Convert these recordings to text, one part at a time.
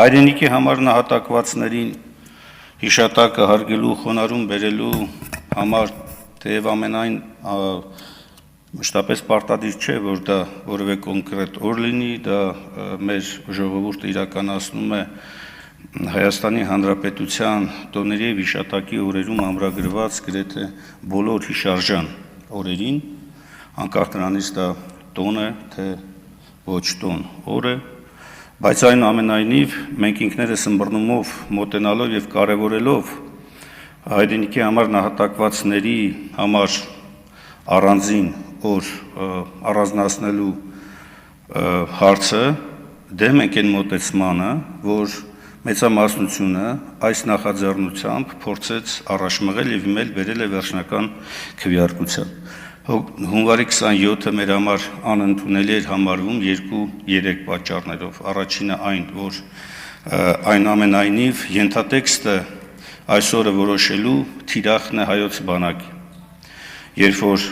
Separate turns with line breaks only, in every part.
հայրենիքի համար նահատակվածներին հիշատակը հարգելու, խոնարհում բերելու համար թեև ամենայն մշտապես պարտադիր չէ, որ դա որևէ կոնկրետ օր լինի, դա մեր ժողովուրդը իրականացնում է Հայաստանի Հանրապետության տոների և հիշատակի օրերում ամրագրված գրեթե բոլոր հիշարժան օրերին, անկախ նրանից դա տոն է, թե ոչ տոն օր է, բայց այնուամենայնիվ մենք ինքներս ըմբռնումով մոտենալով և կարևորելով հայրենիքի համար նահատակվածների համար առանձին օր առանձնացնելու հարցը դեմ ենք այն մոտեցմանը, որ մեծամասնությունը այս նախաձեռնությամբ փորձեց առաջ մղել և իմել բերել է վերջնական քվեարկության։ Հունվարի 27-ը մեր համար անընդունելի էր համարվում 2-3 պատճառներով։ Առաջինը այն, որ այնուամենայնիվ ենթատեքստը այս օրը որոշելու թիրախն է հայոց բանակի։ Երբ որ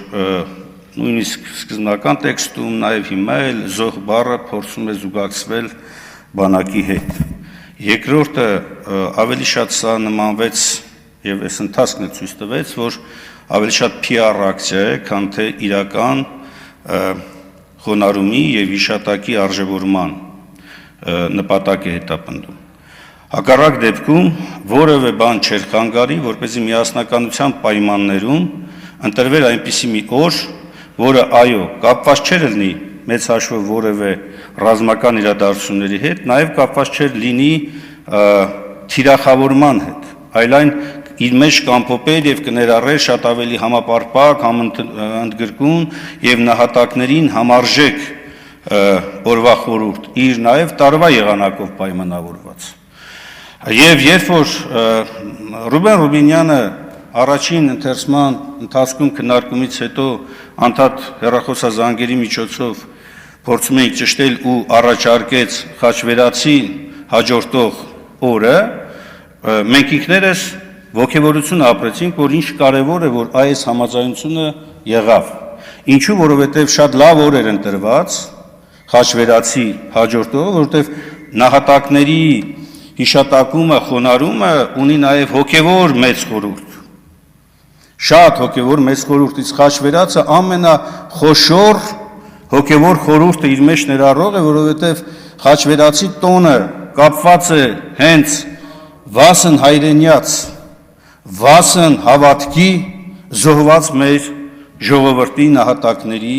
նույնիսկ սկզբնական տեքստում, նաև հիմա էլ զոհ բառը փորձում է զուգակցվել բանակի հետ։ Երկրորդը ավելի շատ սա նմանվեց և այս ընթացքն է ցույց տվեց, որ ավելի շատ PR ակցիա է, քան թե իրական խոնարհումի և հիշատակի արժևորման նպատակ է հետապնդում։ Հակառակ դեպքում որևէ բան չէր խանգարի, որպեսզի միասնականության պայմաններում ընտրվեր այնպիսի մի օր, որը այո, կապված չէր լինի մեծ հաշվով որևէ ռազմական իրադարձությունների հետ, նաև կապված չէր լինի թիրախավորման հետ, այլ այն իր մեջ կամփոփեր և կներառեր շատ ավելի համապարփակ, համընդգրկուն և նահատակներին համարժեք օրվա խորհուրդ, իր նաև տարվա եղանակով պայմանավորված։ Եվ երբ որ Ռուբեն Ռուբինյանը առաջին ընթերցման ընթացքում քննարկումից հետո անդադ հեռախոսազանգերի միջոցով փորձում էինք ճշտել ու առաջարկեց խաչվերացի հաջորդող օրը, մենք ինքներս ոգևորություն ապրեցինք, որ ինչ կարևոր է, որ այս համաձայնությունը եղավ։ Ինչու, որովհետև շատ լավ օր էր ընտրված խաչվերացի հաջորդող, որովհետև նահատակների հիշատակումը, խոնարհումը ունի նաև հոգևոր մեծ խորհուրդ։ Շատ հոգևոր մեծ խորհուրդ, իսկ խաչվերացը ամենախոշոր հոգևոր խորհուրդը իր մեջ ներառող է, որովհետև խաչվերացի տոնը կապված է հենց վասն հայրենյաց, վասն հավատքի զոհված մեր ժողովրդի նահատակների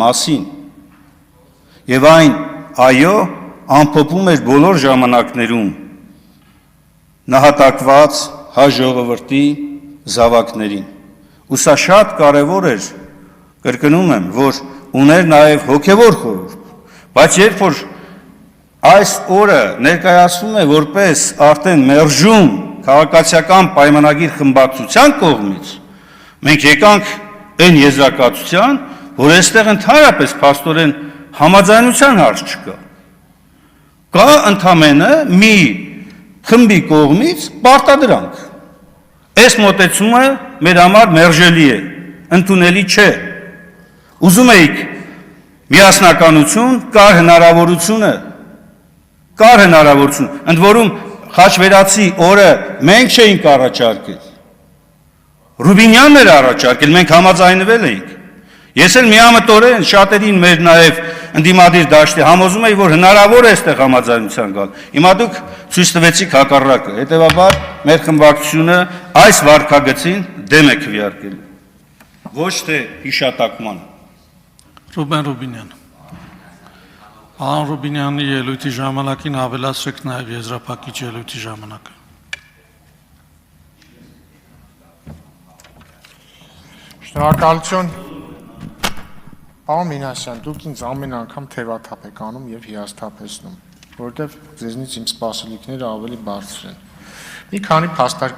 մասին։ Եվ այն, այո, ամփոփում էր բոլոր ժամանակներում նահատակված հայ ժողովրդի զավակներին։ Ու սա շատ կարևոր էր, կրկնում եմ, որ ուներ նաև հոգևոր խորհուրդ, բայց երբ որ այս օրը ներկայացվում է որպես արդեն մերժում քաղաքացիական պայմանագիր խմբակցության կողմից, մենք եկանք այն եզրակացության, որ այստեղ ընդհանրապես փաստորեն համաձայնության հարց չկա։ Կա ընդամենը մի խմբի կողմից պարտադրանք։ Այս մոտեցումը մեր համար մերժելի է, ընդունելի չէ։ Ուզում էիք միասնականություն, կար հնարավորություն, ընդ որում խաչվերացի օրը մենք չէինք առաջարկել, Ռուբինյանն էր առաջարկել, մենք համաձայնվել էինք։ Ես էլ միամտորեն շատերին մեր նաև ընդդիմադիր դաշտի համոզում էի, որ հնարավոր է այստեղ համաձայնության գալ։ Հիմա դուք ցույց տվեցիք հակառակը, հետևաբար մեր խմբակցությունը այս վարքագծին դեմ է քվեարկելու, ոչ թե հիշատակման։
Ռուբեն Ռուբինյան։ Պարոն Ռուբինյանի ելույթի ժամանակին ավելացրեք նաև եզրափակիչ ելույթի ժամանակը։
Շնորհակալություն։ Պարոն Մինասյան, դուք ինձ ամեն անգամ թևաթափ եք անում եւ հիասթափեցնում, որովհետեւ ձեզնից իմ սպասելիքները ավելի բարձր են։ Մի քանի փաստարկ